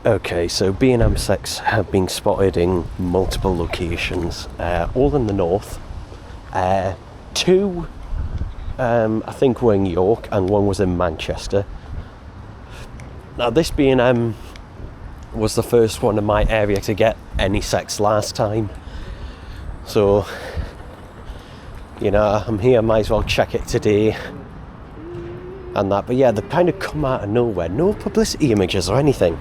Okay, so B&M sex have been spotted in multiple locations, all in the north. Two, I think, were in York, and one was in Manchester. Now, this B&M was the first one in my area to get any sex last time. So, you know, I'm here, might as well check it today. And that, but yeah, they kind of come out of nowhere. No publicity images or anything.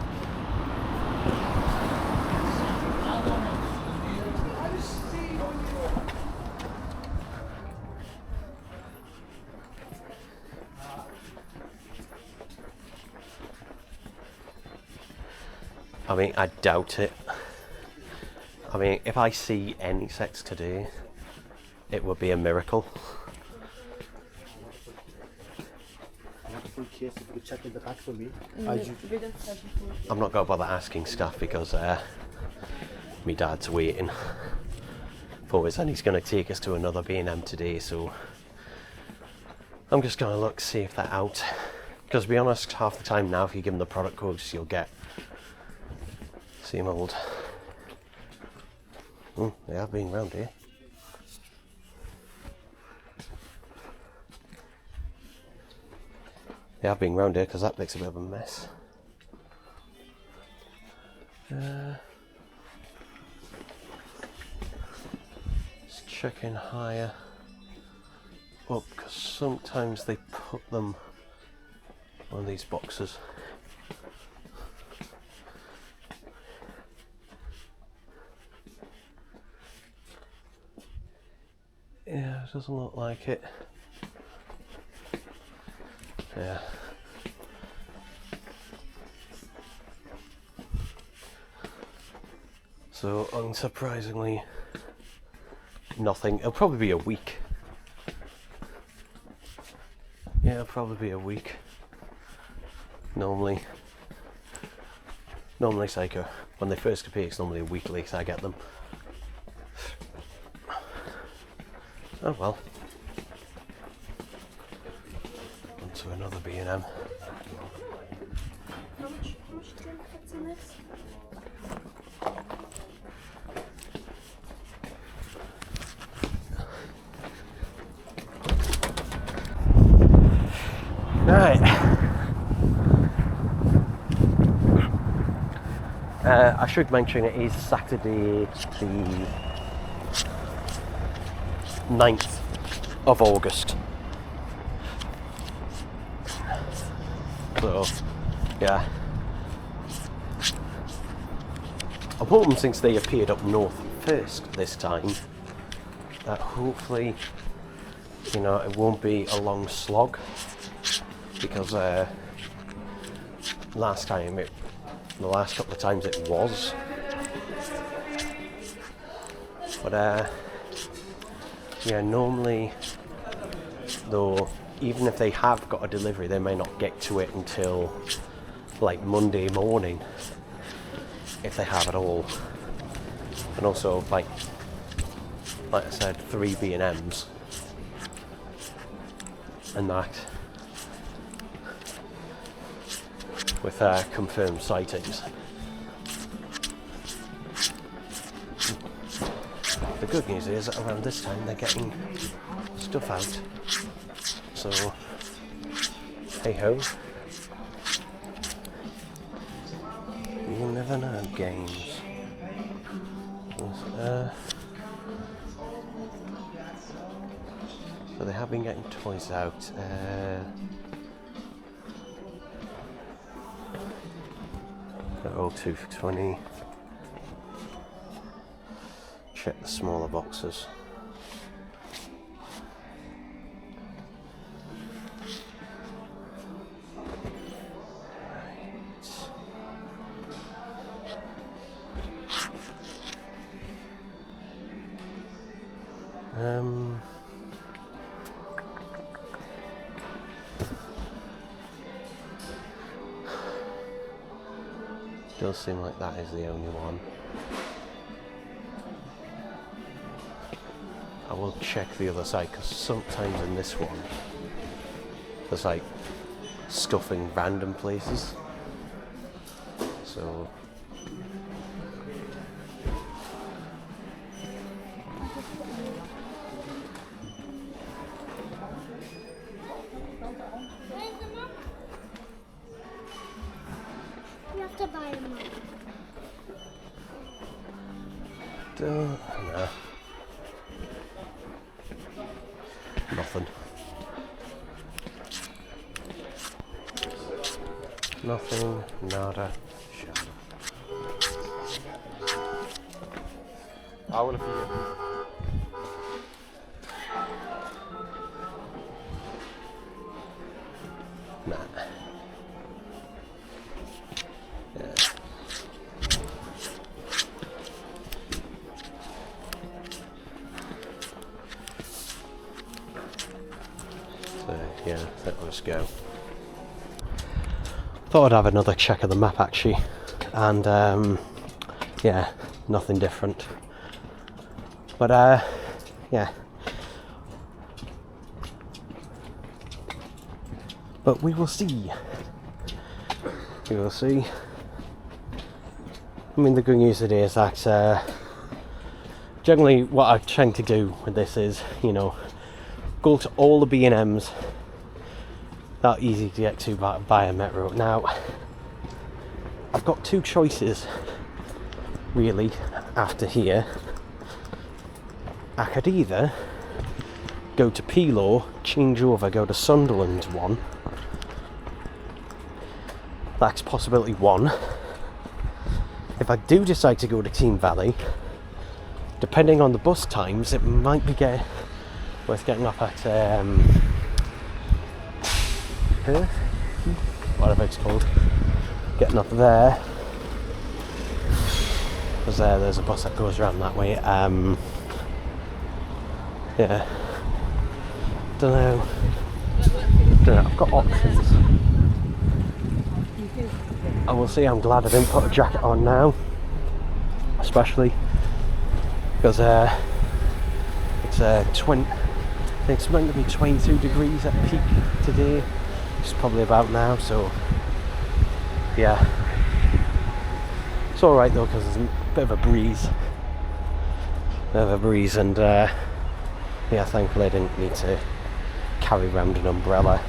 I mean, I doubt it. I mean, if I see any sex today, it would be a miracle. I'm not going to bother asking staff because my dad's waiting for us and he's going to take us to another B&M today, so I'm just going to look, see if they're out. Because to be honest, half the time now, if you give them the product codes, you'll get same old. They have been round here. They have been round here because that makes a bit of a mess. Just checking higher up because sometimes they put them on these boxes. Yeah, it doesn't look like it. Yeah. So, unsurprisingly, nothing. It'll probably be a week. Yeah, it'll probably be a week. Normally it's like when they first appear, it's normally a week later I get them. Oh well. On to another B&M. How much do you think fits in this? Right. I should mention it is Saturday the 9th of August. So, yeah. I'm hoping since they appeared up north first this time, that hopefully, you know, it won't be a long slog. Because last time, the last couple of times it was. But yeah, normally, though, even if they have got a delivery, they may not get to it until like Monday morning, if they have at all. And also, like I said, 3 B&Ms and that. With confirmed sightings. The good news is that around this time they're getting stuff out. So, hey ho. You never know, games. So they have been getting toys out. 02 for 20. Check the smaller boxes. Does seem like that is the only one. I will check the other side because sometimes in this one there's like stuff in random places. So You have to buy a map. no. Nothing. Nothing, nada, shada. I will for you. Nah. Yeah. So yeah, let's go. Thought I'd have another check of the map actually, and yeah, nothing different. But yeah. But we will see. We will see. I mean, the good news today is that generally what I tend to do with this is, you know, go to all the B&Ms that are easy to get to via Metro. Now, I've got two choices really after here. I could either go to Pelaw, change over, go to Sunderland one. That's possibility one. If I do decide to go to Team Valley, depending on the bus times, it might be worth getting up at Perth, whatever it's called. Getting up there, because there's a bus that goes around that way. Yeah, don't know. I've got options. I will see. I'm glad I didn't put a jacket on now, especially because it's 20. I think it's meant to be 22 degrees at peak today. It's probably about now. So yeah, it's all right though because there's a bit of a breeze. And yeah, thankfully I didn't need to carry around an umbrella.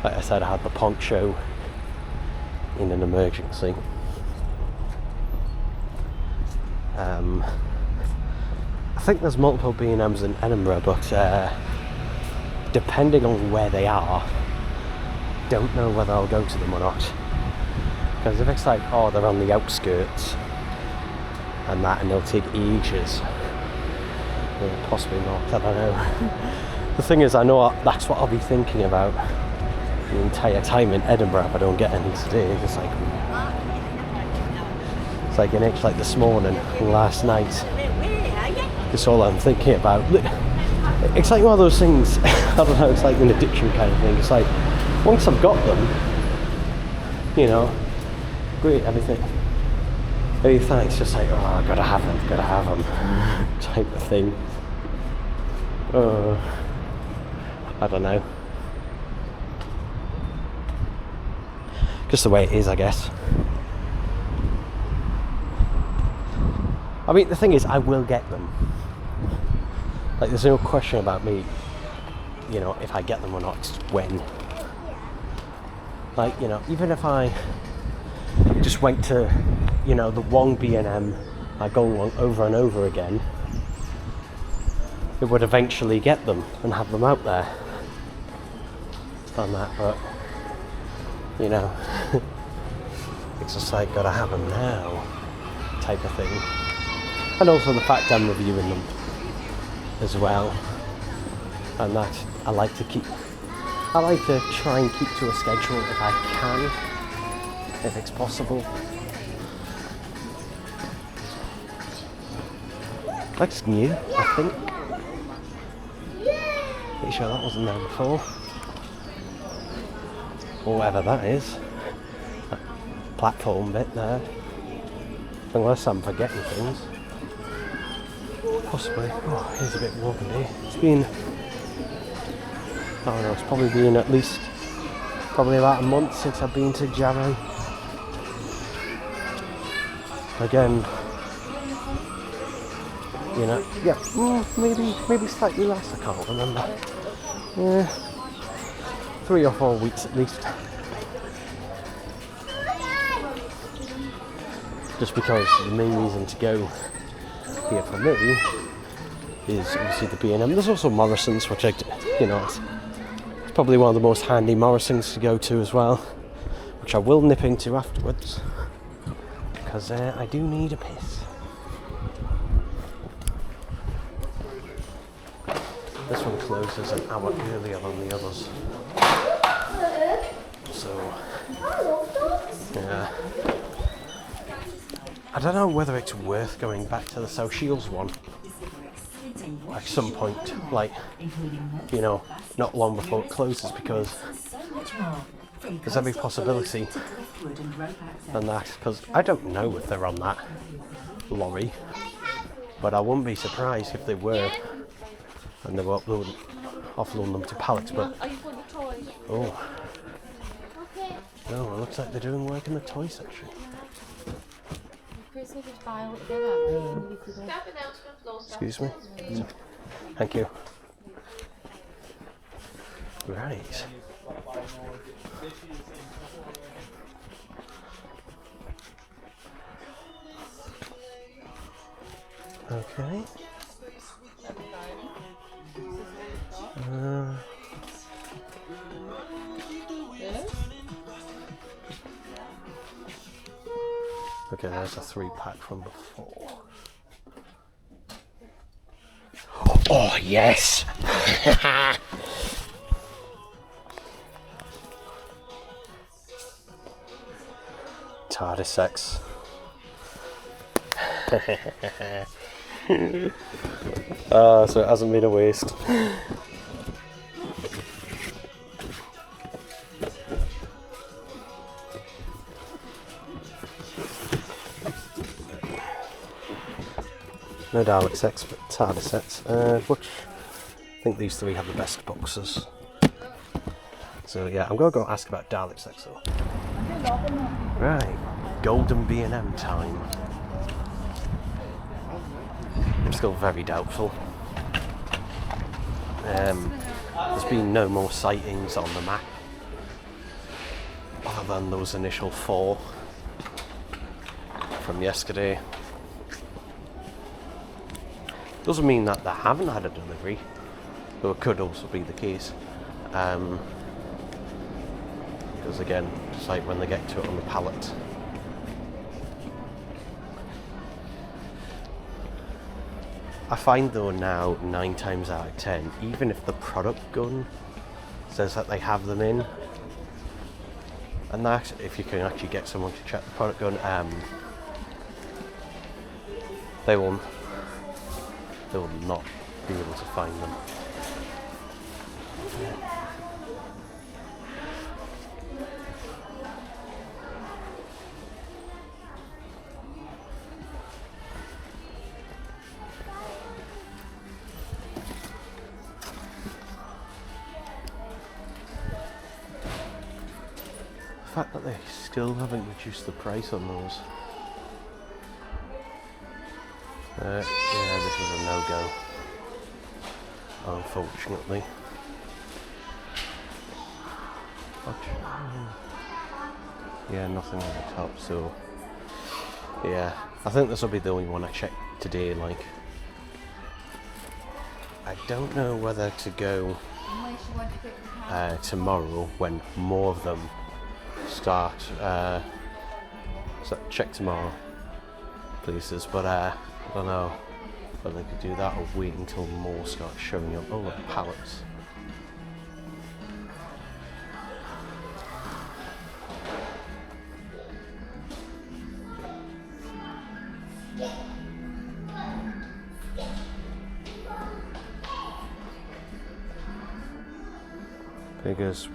Like I said, I had the poncho in an emergency. I think there's multiple B&Ms in Edinburgh, but depending on where they are, don't know whether I'll go to them or not. Because if it's like, oh, they're on the outskirts and it'll take ages, then possibly not, I don't know. The thing is, I know that's what I'll be thinking about the entire time in Edinburgh if I don't get any today. It's like an itch like this morning and last night. That's all I'm thinking about. It's like one of those things, I don't know, it's like an addiction kind of thing. It's like, once I've got them, you know, great, everything it's just like, oh, I've got to have them, type of thing. I don't know. Just the way it is, I guess. I mean, the thing is, I will get them. Like, there's no question about me, you know, if I get them or not, it's when. Like, you know, even if I just went to, you know, the one B&M I go over and over again, it would eventually get them and have them out there. On that, but, you know, it's just like, gotta have them now, type of thing. And also the fact I'm reviewing them as well, and that I like to try and keep to a schedule if I can, if it's possible. That's new, I think. Pretty sure that wasn't there before. Or whatever that is. That platform bit there. Unless I'm forgetting things. Possibly. Oh, here's a bit walking here. It's been, I don't know, it's probably been at least, probably about a month since I've been to Jarrow. Again, you know, yeah, maybe slightly less, I can't remember. Yeah, 3 or 4 weeks at least. Just because the main reason to go here for me is obviously the B&M. There's also Morrison's, which it's probably one of the most handy Morrison's to go to as well, which I will nip into afterwards, because I do need a piss. This one closes an hour earlier than the others. So, yeah. I don't know whether it's worth going back to the South Shields one at some point, like, not long before it closes, because there's every possibility than that, because I don't know if they're on that lorry, but I wouldn't be surprised if they were, and they were offloading them to pallets, but, oh, no, it looks like they're doing work in the toy section. Excuse me. Thank you. Right. Okay. Okay, there's a 3-pack from before. Oh, yes! TARDIS sex. So it hasn't been a waste. No Dalek sets, but TARDIS sets, which I think these 3 have the best boxes. So yeah, I'm going to go ask about Dalek sets though. Right, golden B&M time. I'm still very doubtful. There's been no more sightings on the map, other than those initial 4 from yesterday. Doesn't mean that they haven't had a delivery, though it could also be the case. Because again, it's like when they get to it on the pallet. I find though now, 9 times out of 10, even if the product gun says that they have them in, and that, if you can actually get someone to check the product gun, they will not be able to find them. The fact that they still haven't reduced the price on those. Yeah, this is a no-go, unfortunately. Yeah, nothing on the top, so yeah, I think this will be the only one I checked today. Like, I don't know whether to go tomorrow when more of them start. So check tomorrow, places, but I don't know whether they could do that or wait until more start showing up. Oh, look, pallets. Figures.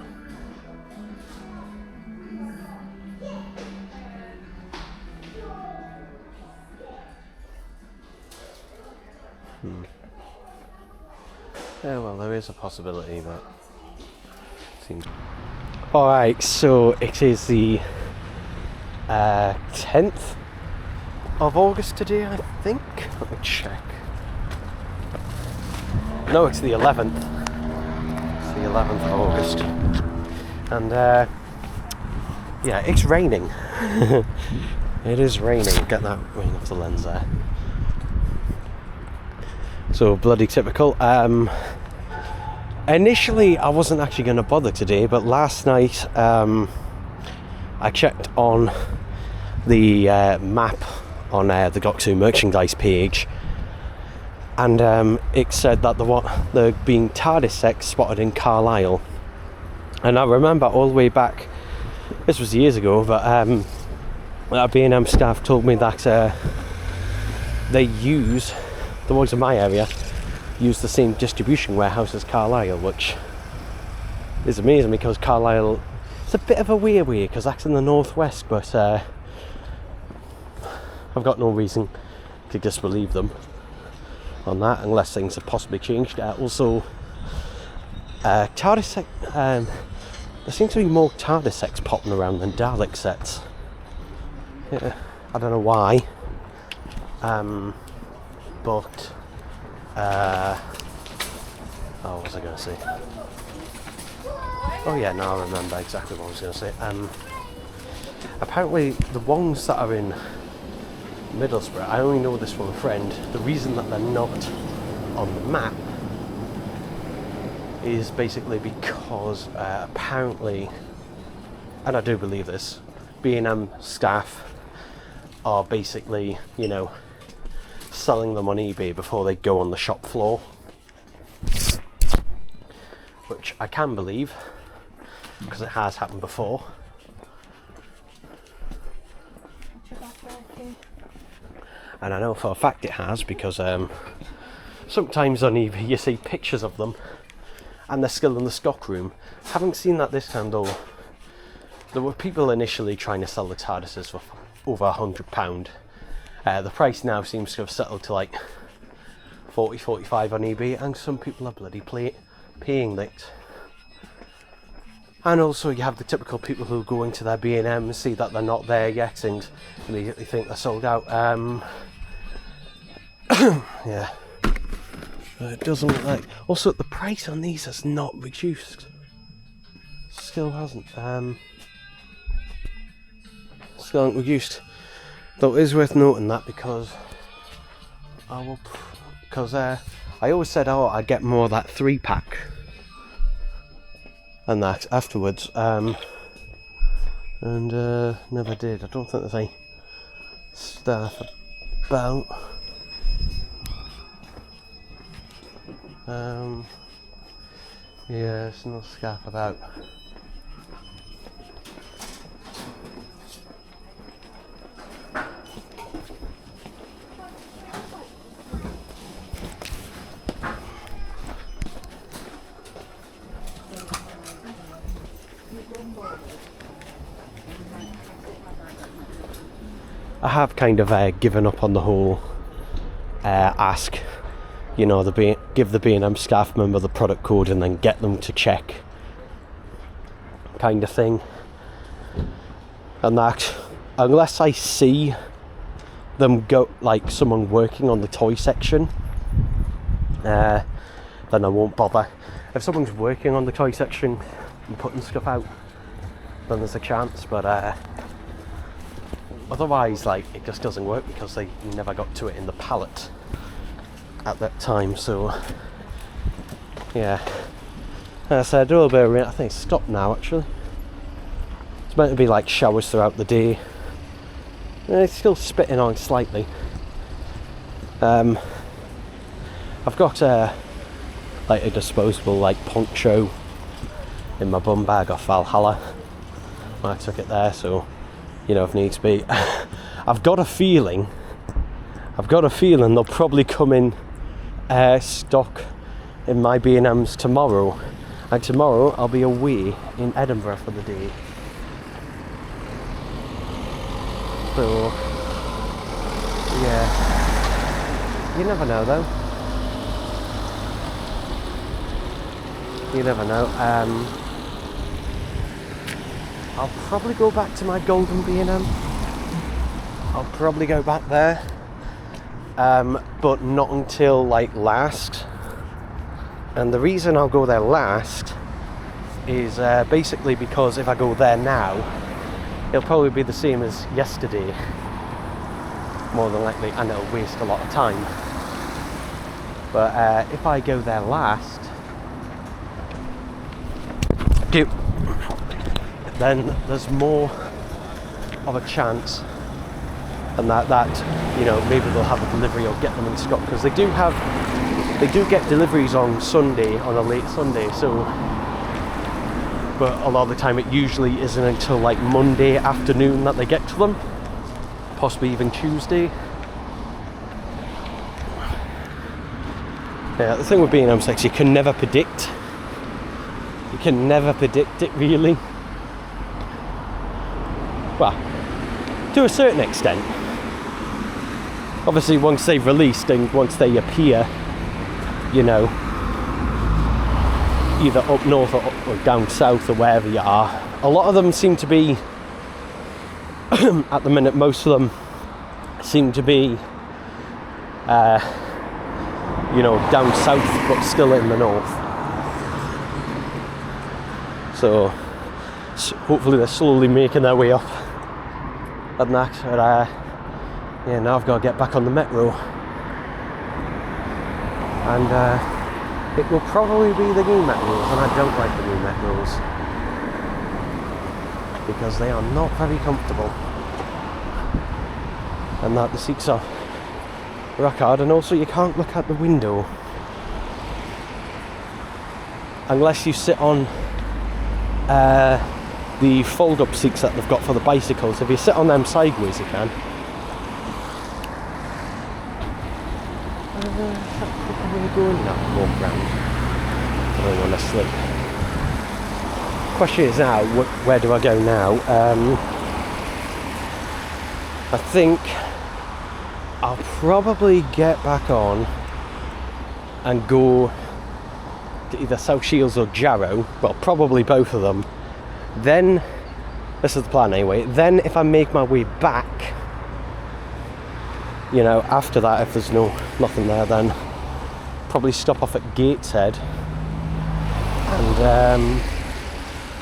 Yeah, well, there is a possibility, but seems. Alright, so it is the 10th of August today, I think. Let me check. No, it's the 11th. It's the 11th of August. And yeah, it's raining. It is raining. Get that rain off the lens there. So bloody typical. Initially I wasn't actually going to bother today, but last night I checked on the map on the Goksu merchandise page, and it said that there being TARDIS sects spotted in Carlisle. And I remember all the way back, this was years ago, but our B&M staff told me that they use, the ones in my area, use the same distribution warehouse as Carlisle, which is amazing because Carlisle, it's a bit of a weird way because that's in the northwest, but I've got no reason to disbelieve them on that unless things have possibly changed. Also, TARDIS there seems to be more TARDIS sects popping around than Dalek sets. Yeah, I don't know why, but what was I going to say? Oh yeah, now I remember exactly what I was going to say. Apparently the ones that are in Middlesbrough, I only know this from a friend, the reason that they're not on the map is basically because apparently, and I do believe this, B&M staff are basically, you know, selling them on eBay before they go on the shop floor, which I can believe because it has happened before. And I know for a fact it has because sometimes on eBay you see pictures of them and they're still in the stock room. Haven't seen that this time though. There were people initially trying to sell the TARDISes for over £100. The price now seems to have settled to like 40-45 on eBay, and some people are bloody paying that. And also you have the typical people who go into their B&M and see that they're not there yet and immediately think they're sold out. Yeah, it doesn't look like. Also, the price on these has not reduced. Still hasn't. Still hasn't reduced. Though it is worth noting that because I always said, oh, I'd get more of that 3-pack and that afterwards, and never did. I don't think there's any stuff about. Yeah, there's no scarf about. I have kind of given up on the whole ask, you know, give the B&M staff member the product code and then get them to check kind of thing. And that, unless I see them go, like someone working on the toy section, then I won't bother. If someone's working on the toy section and putting stuff out, then there's a chance, but otherwise, like, it just doesn't work because they never got to it in the pallet at that time. So yeah, so I do a little bit of rain. I think it's stopped now actually. It's meant to be like showers throughout the day, and it's still spitting on slightly. I've got like a disposable like poncho in my bum bag off Valhalla. I took it there, so you know, if needs be. I've got a feeling they'll probably come in stock in my B&Ms tomorrow, and tomorrow I'll be away in Edinburgh for the day. So yeah, you never know though. You never know. I'll probably go back to my golden B&M. I'll probably go back there, but not until like last. And the reason I'll go there last is basically because if I go there now, it'll probably be the same as yesterday, more than likely, and it'll waste a lot of time. But if I go there last, then there's more of a chance, and that you know, maybe they'll have a delivery or get them in stock, because they do get deliveries on Sunday, on a late Sunday. So, but a lot of the time it usually isn't until like Monday afternoon that they get to them, possibly even Tuesday. Yeah, the thing with B&M Sex, you can never predict. You can never predict it, really. Well, to a certain extent. Obviously, once they've released and once they appear, you know, either up north or down south or wherever you are, a lot of them seem to be, at the minute, most of them seem to be, you know, down south but still in the north. So hopefully they're slowly making their way up and that. But yeah, now I've got to get back on the metro, and it will probably be the new metros, and I don't like the new metros because they are not very comfortable, and that the seats are rock hard, and also you can't look out the window unless you sit on the fold-up seats that they've got for the bicycles. If you sit on them sideways, you can. I'm going to go in now, walk round. I don't want to slip. Question is now, where do I go now? I think I'll probably get back on and go to either South Shields or Jarrow. Well, probably both of them. Then, this is the plan anyway, then if I make my way back, you know, after that, if there's nothing there, then probably stop off at Gateshead. And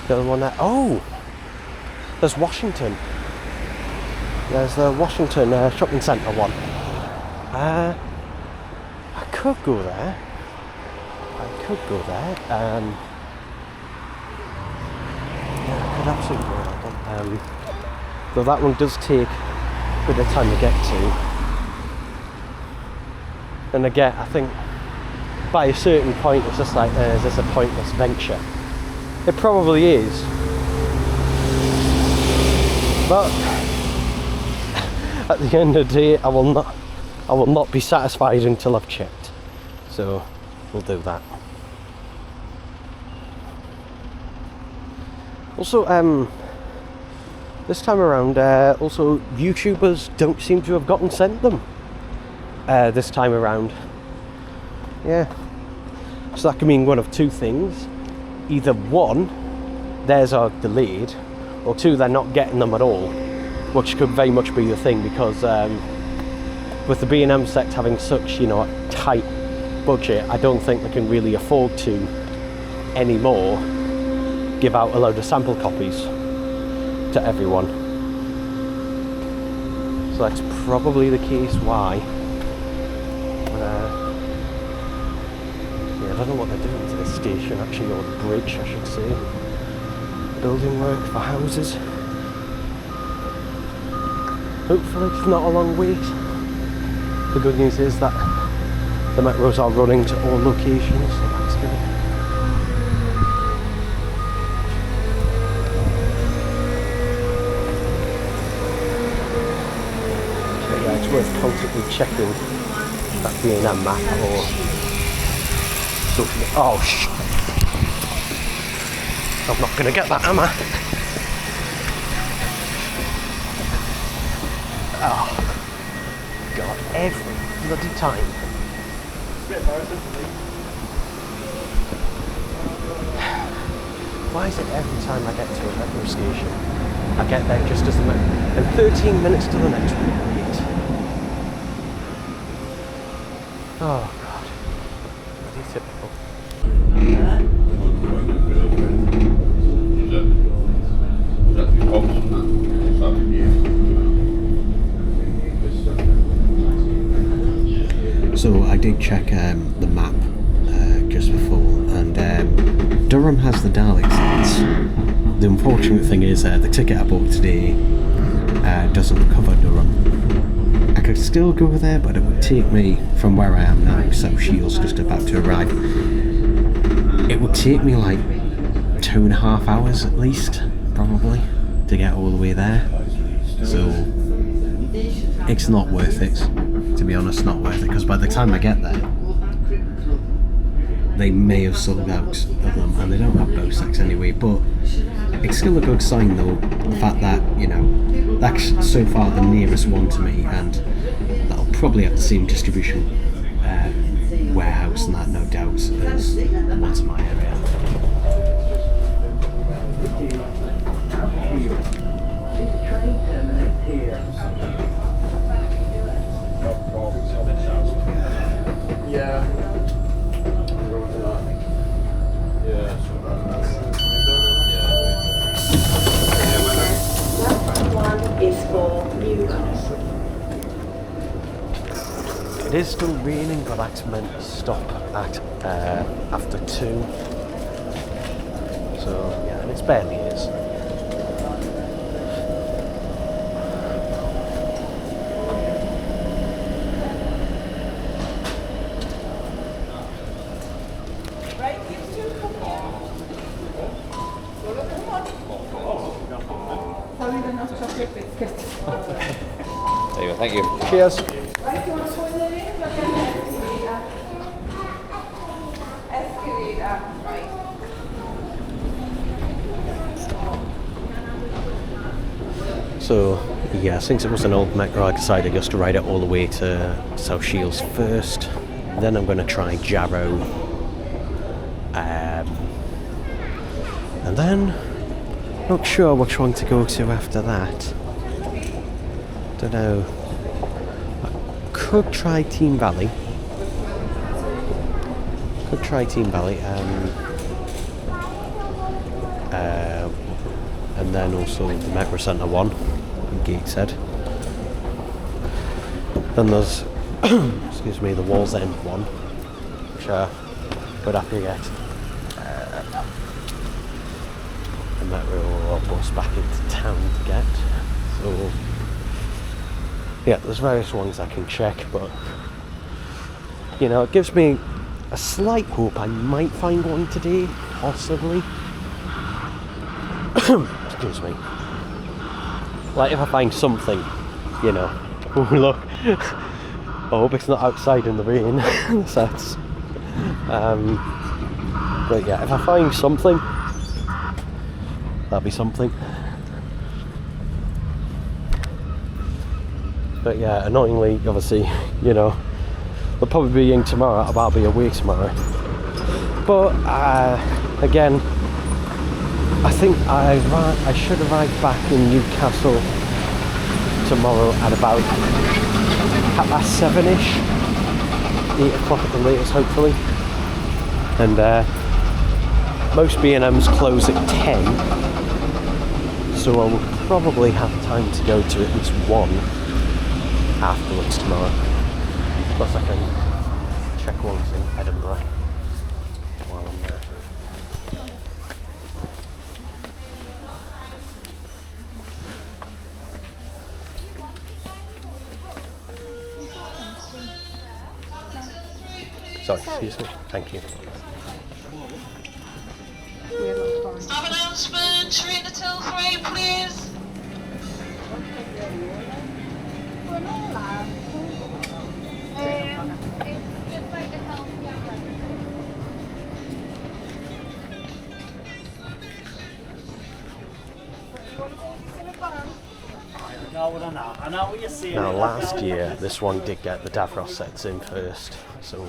the other one there, oh, there's Washington. There's the Washington shopping centre one. I could go there. Yeah, I could absolutely go there. Though that one does take a bit of time to get to. And again, I think by a certain point it's just like, is this a pointless venture? It probably is. But at the end of the day, I will not be satisfied until I've checked. So we'll do that. Also, this time around, also YouTubers don't seem to have gotten sent them this time around. Yeah. So that can mean one of two things. Either one, theirs are delayed, or two, they're not getting them at all, which could very much be the thing, because with the B&M Sex having such, you know, a tight budget, I don't think they can really afford to anymore give out a load of sample copies to everyone. So that's probably the case why. But, yeah, I don't know what they're doing to this station actually, or the bridge I should say. Building work for houses. Hopefully it's not a long wait. The good news is that the metros are running to all locations, so that's good. So yeah, it's worth constantly checking that B&M map or something. Oh shit! I'm not gonna get that, am I? Oh god, every bloody time. Why is it every time I get to a metro station I get there just as the and 13 minutes to the next one. Oh God, bloody typical. So I did check the map just before, and Durham has the Dalek sites. The unfortunate thing is the ticket I bought today doesn't cover Durham. I could still go there, but it would take me from where I am now, South Shields, just about to arrive. It would take me like 2.5 hours at least, probably, to get all the way there. So it's not worth it, to be honest, not worth it, because by the time I get there, they may have sold out of them, and they don't have both sets anyway, but it's still a good sign though, the fact that, you know, that's so far the nearest one to me, and that'll probably have the same distribution warehouse and that, no doubt, as the ones in my area. Yeah. One is for Newcastle. It is still raining, but that's meant to stop at after 2. So yeah, and it barely is. There you go, thank you. Cheers. So yeah, since it was an old metro, I decided just to ride it all the way to South Shields first. Then I'm going to try Jarrow. And then not sure which one to go to after that. Don't know. I could try Team Valley. And then also the Metro Centre one in Gateshead. Then there's excuse me, the Walls End one, which would have to get a metro or bus back into town to get. So yeah, there's various ones I can check, but you know, it gives me a slight hope I might find one today, possibly. Excuse me. Like if I find something, you know. Oh look. I hope it's not outside in the rain. That's but yeah, if I find something, that'll be something. But yeah, annoyingly, obviously, you know, they'll probably be in tomorrow. I'll be away tomorrow. But again, I think I should arrive back in Newcastle tomorrow at about 7ish, 8 o'clock at the latest, hopefully. And most B&Ms close at 10, so I will probably have time to go to at least one afterwards tomorrow. Plus I can check ones in Edinburgh while I'm there. Sorry, excuse me. Thank you. Stop announcement, Serena till 3, please. Now last year this one did get the Davros sets in first, so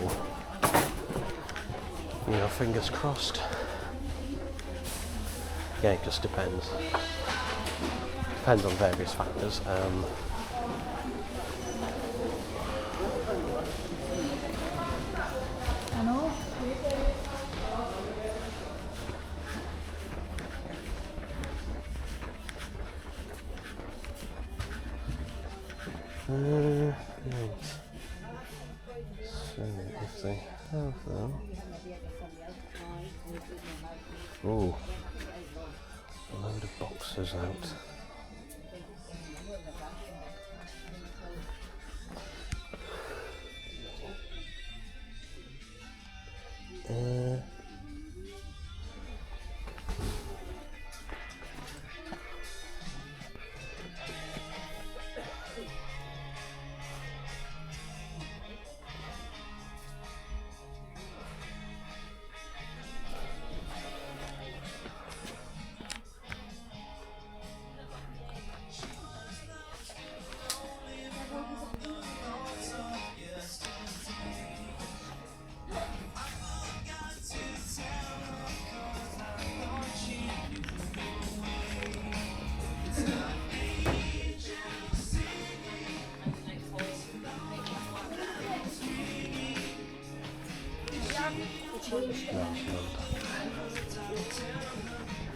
you know, fingers crossed. Yeah, it just depends. depends on various factors. Right. So if they have them. Oh, a load of boxes out.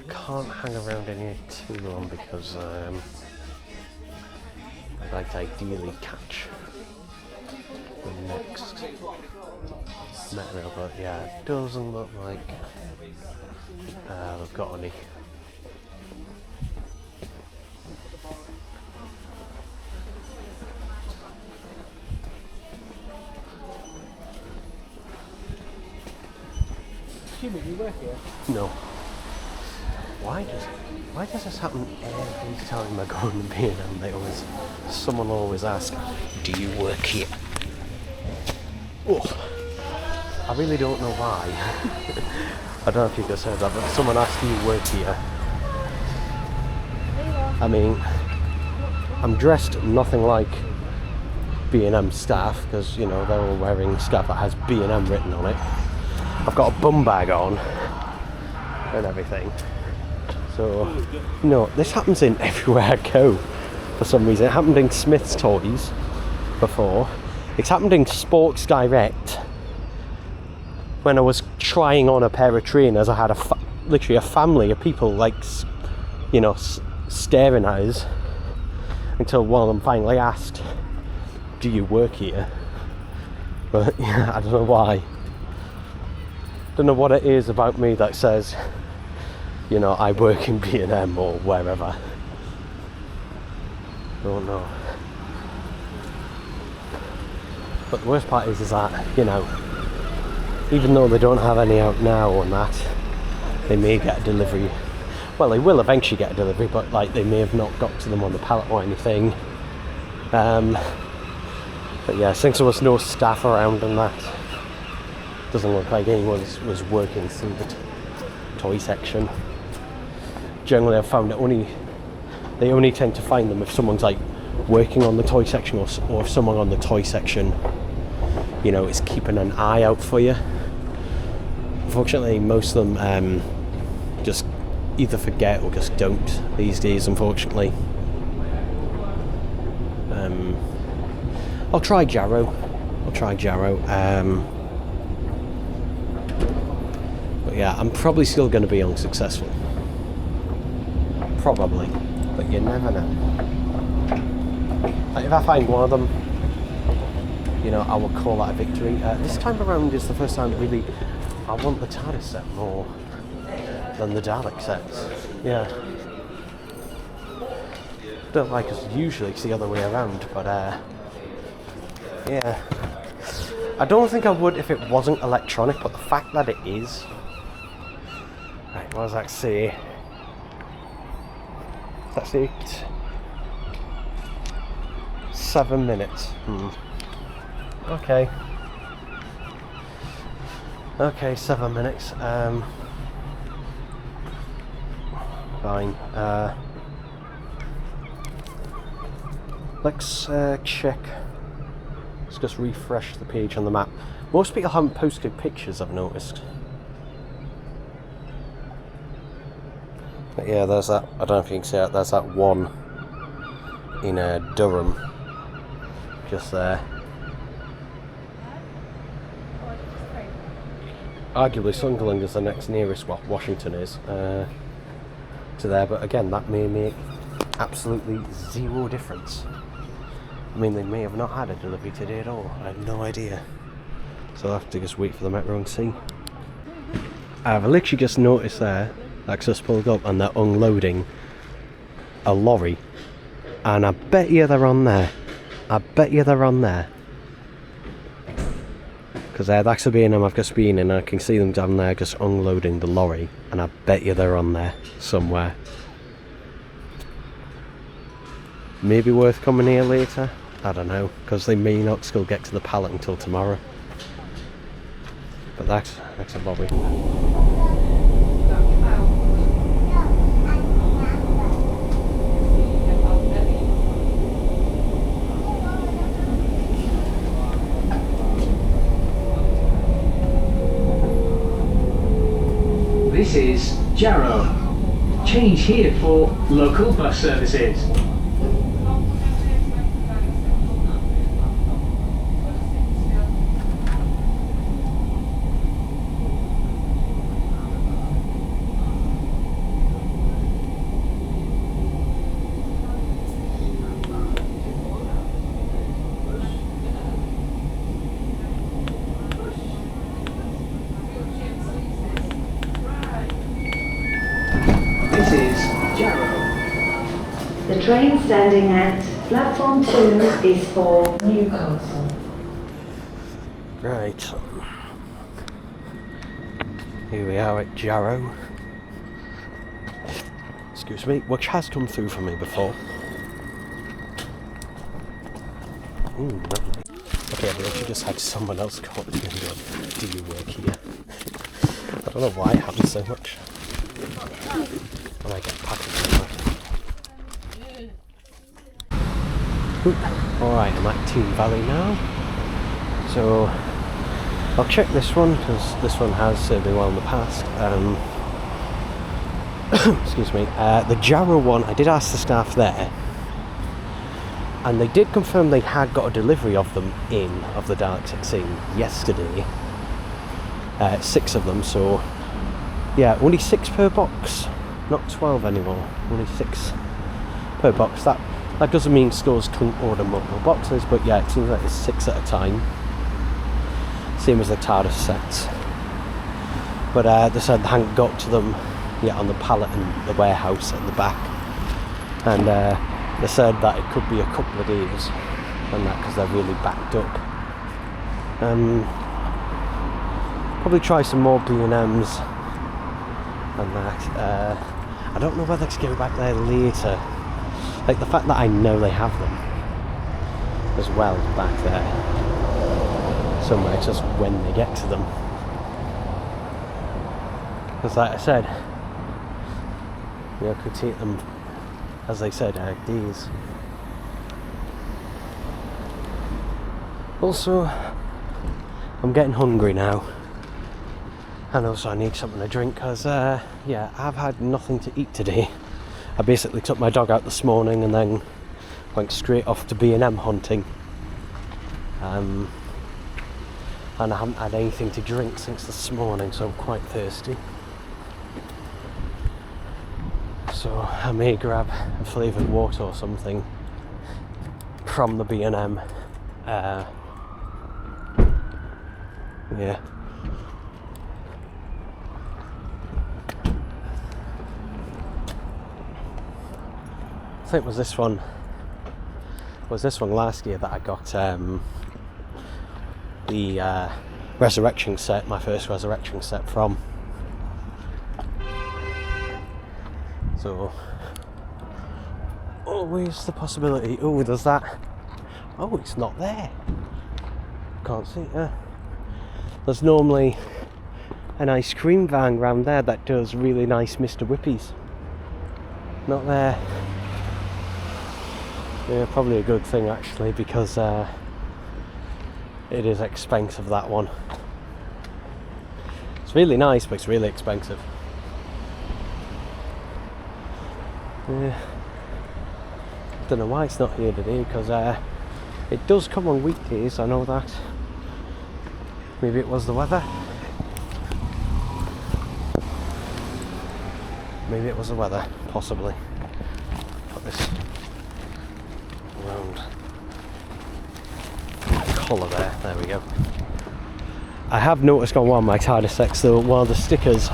Can't hang around in here too long because I'd like to ideally catch the next metro, but yeah, it doesn't look like we've got any. Excuse me, you work here? No. Why does this happen every time I go in the B&M? Someone will always ask, do you work here? Oh, I really don't know why. I don't know if you guys heard that, but someone asked, do you work here? I mean, I'm dressed nothing like B&M staff, because, you know, they're all wearing stuff that has B&M written on it. I've got a bum bag on and everything. So, no, this happens in everywhere I go for some reason. It happened in Smith's Toys before. It's happened in Sports Direct when I was trying on a pair of trainers. I had literally a family of people, like, you know, staring at us until one of them finally asked, do you work here? But yeah, I don't know why. Don't know what it is about me that says, you know, I work in B&M or wherever. Don't know. But the worst part is that, you know, even though they don't have any out now on that, they may get a delivery. Well, they will eventually get a delivery, but like they may have not got to them on the pallet or anything. But yeah, since there was no staff around and that, doesn't look like anyone was working through the toy section. Generally, I've found that they only tend to find them if someone's like working on the toy section, or if someone on the toy section, you know, is keeping an eye out for you. Unfortunately, most of them just either forget or just don't these days, unfortunately. I'll try Jarrow. But yeah, I'm probably still going to be unsuccessful. Probably, but you never know. Like if I find one of them, you know, I will call that a victory. This time around is the first time really I want the TARDIS set more than the Dalek sets. Yeah. Don't like us usually, it's the other way around, but yeah. I don't think I would if it wasn't electronic, but the fact that it is. Right, what does that say? That's it. 7 minutes. Okay. Okay, 7 minutes. Fine. Let's check. Let's just refresh the page on the map. Most people haven't posted pictures, I've noticed. But yeah, there's that. I don't know if you can see it. There's that one in Durham, just there. Arguably Sunderland is the next nearest, well, Washington is, to there, but again, that may make absolutely zero difference. I mean, they may have not had a delivery today at all, I have no idea. So I'll have to just wait for the metro and see. I've literally just noticed there, like just pulled up and they're unloading a lorry. And I bet you they're on there. I bet you they're on there. Because that's a B&M I've just been in and I can see them down there just unloading the lorry. And I bet you they're on there somewhere. Maybe worth coming here later? I don't know. Because they may not still get to the pallet until tomorrow. But that's a lorry. This is Jarrow. Change here for local bus services. The train standing at platform 2 is for Newcastle. Right. Here we are at Jarrow. Excuse me, which has come through for me before. Ooh, lovely. Okay, I've actually just had someone else come up to me and go, do you work here? I don't know why it happens so much. When I get packages. Alright, I'm at Team Valley now. So I'll check this one because this one has served me well in the past. Excuse me. The Jarrow one, I did ask the staff there, and they did confirm they had got a delivery of them of the Dark 16 yesterday. 6 of them, so yeah, only 6 per box, not 12 anymore. Only 6 per box. That doesn't mean stores couldn't order multiple boxes, but yeah, it seems like it's 6 at a time. Same as the TARDIS sets. But they said they hadn't got to them yet on the pallet in the warehouse at the back. And they said that it could be a couple of days and that because they're really backed up. Probably try some more B&Ms and that. I don't know whether to go back there later. Like the fact that I know they have them as well back there somewhere, just when they get to them. Because like I said, you know, I could take them, as they said, days. Also, I'm getting hungry now. And also I need something to drink because, yeah, I've had nothing to eat today. I basically took my dog out this morning and then went straight off to B&M hunting. And I haven't had anything to drink since this morning, so I'm quite thirsty. So I may grab a flavoured water or something from the B&M. Yeah. I think was this one last year that I got the resurrection set, my first resurrection set from. So always the possibility. Oh, there's that. Oh, it's not there. Can't see it. There's normally an ice cream van round there that does really nice Mr. Whippies. Not there. Yeah, probably a good thing actually, because it is expensive, that one. It's really nice, but it's really expensive. Yeah. Don't know why it's not here today, because it does come on weekdays, I know that. Maybe it was the weather. Maybe it was the weather, possibly. Put this round collar there we go. I have noticed on one of my TARDIS decks though, one of the stickers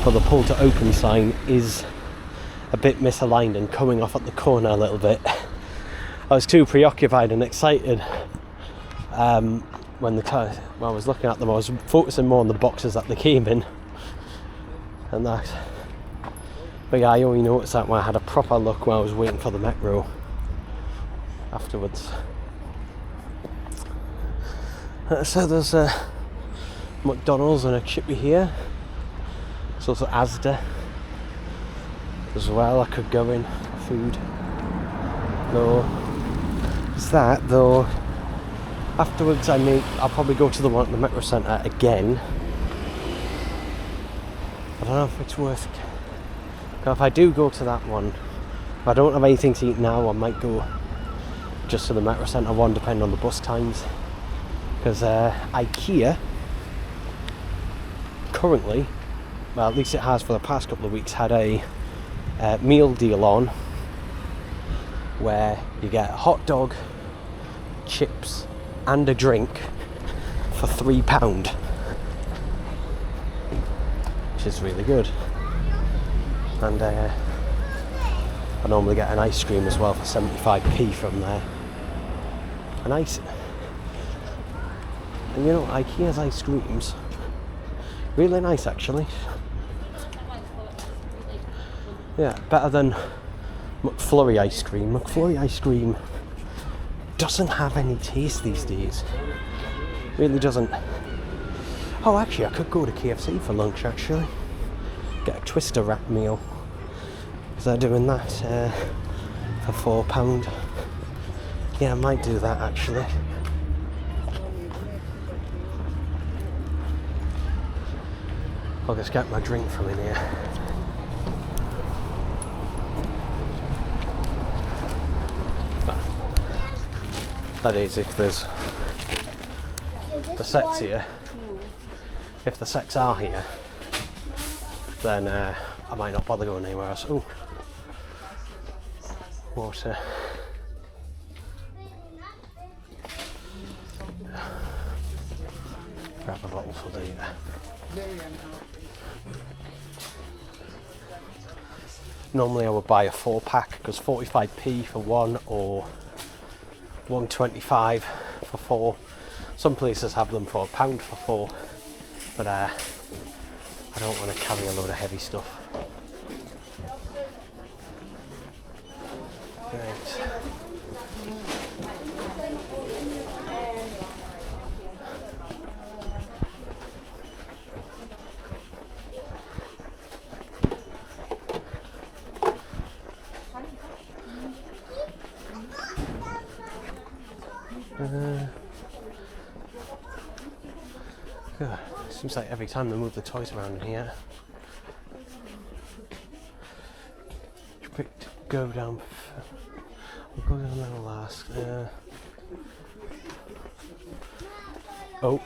for the pull to open sign is a bit misaligned and coming off at the corner a little bit. I was too preoccupied and excited when I was looking at them. I was focusing more on the boxes that they came in and that. But yeah, I only noticed that when I had a proper look when I was waiting for the metro afterwards. So there's a McDonald's and a Chippy here. There's also Asda as well. I could go in for food. Though it's that though. Afterwards, I'll probably go to the one at the Metro Centre again. I don't know if it's worth. If I do go to that one, if I don't have anything to eat now, I might go just to the Metro Centre one, depending on the bus times. Because IKEA currently, well, at least it has for the past couple of weeks, had a meal deal on where you get a hot dog, chips and a drink for £3, which is really good. And I normally get an ice cream as well for 75p from there. And you know, IKEA's ice creams, really nice actually. Yeah, better than McFlurry ice cream. McFlurry ice cream doesn't have any taste these days. Really doesn't. Oh, actually, I could go to KFC for lunch actually. Get a Twister wrap meal. Because they're doing that for £4. Yeah, I might do that actually. I'll just get my drink from in here. That is, if there's the sets here. If the sets are here, then I might not bother going anywhere else. Ooh, water. Grab a bottle for the. Normally I would buy a 4-pack because 45p for one or 125 for 4. Some places have them for £1 for 4, but I don't want to carry a load of heavy stuff. Right. Yeah, seems like every time they move the toys around in here. Go down. We'll go down there last. Oh.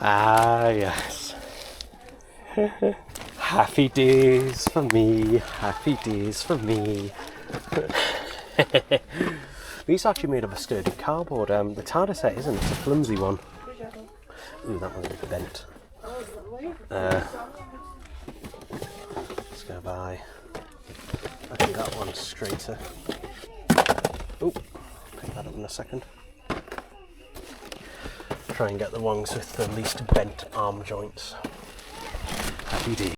Ah, yes. Happy days for me. Happy days for me. These are actually made of a sturdy cardboard. The TARDIS set isn't. It's a flimsy one. Ooh, that one's a bit bent. Let's go by. I think that one's straighter. Oh, pick that up in a second. Try and get the ones with the least bent arm joints. Happy days.